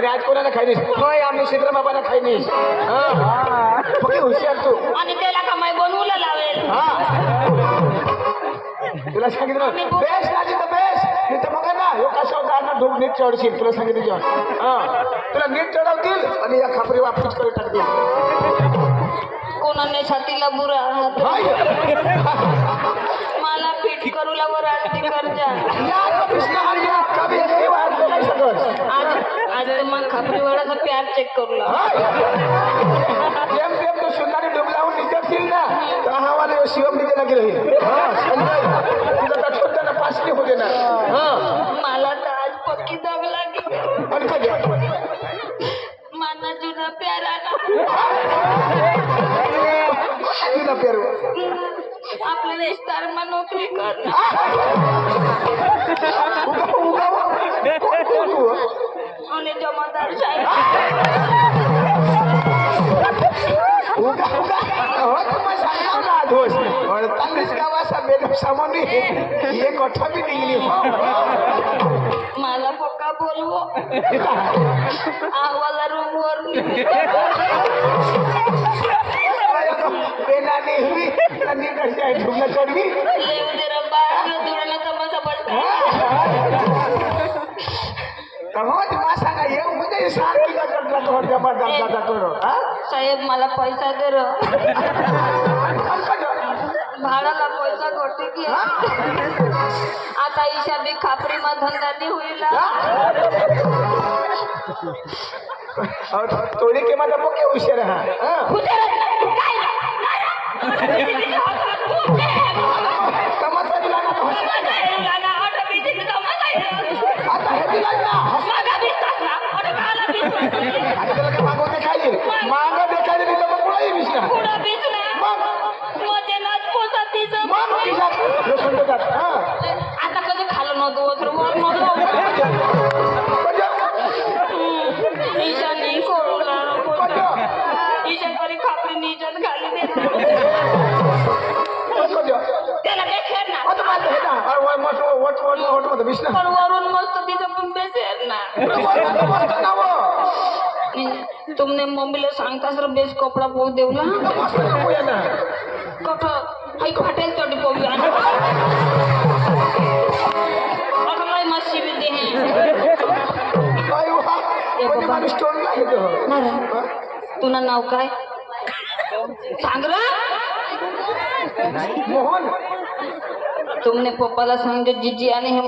आणि आज कोणाला खाईनीस होय आम्ही सिद्ध बाबाला खाईनीस फक्त हुशार तू आणि त्याला कमाई बनवूला लावेल तुला सांगितलं बेस्ट आजी तर बेस्ट मी तर बघा ना यो कशा होता ढोक नीट चढशील तुला सांगितलं तुला नीट चढवतील आणि या खापरी वापस करून टाकतील कोणाने छातीला बुरा मला पीठ करू लावर आरती करजा आज मग खापरी वाळाचा प्यार चेक करू लाव तो सुंदरी डूब लावून निघतील ना तर हा वाला शिवम निघे लागेल तुला छोटा ना पाचली होते ना मला तर आज पक्की दग लागली आणि कधी माना जुना प्यारा तुला पेरू आपल्या रेस्टार मा नोकरी कर आणि जमादार साहेब मला पक्का बोलवो आवाला रूम वर चढवी तमाशा पडता साहेब मला पैसा दे र भाडाला पैसा गोटे की आता हिशाबी खापरी मा धंदा नाही होईल तोडी के माझा पोके हुशार हा तमाशा दिला ना मागवते खाली माग देखायला नाही तर मग पुढे विषय आता कधी खाल्लं नव्हतं ईशा नाही करू ईशा करी खापरी निजन खाली त्याला बेसेर ना पण वरून मस्त तिथं पण बेसेर ना तुमने मम्मीला सांगता सर बेस कपडा पोग देऊ ना कठ हॉटेल चढी पोगी अगलाय मच्छी भी दे तुला नाव काय सांग रे मोहन तुमने पप्पाला सांग जीजी आणि हे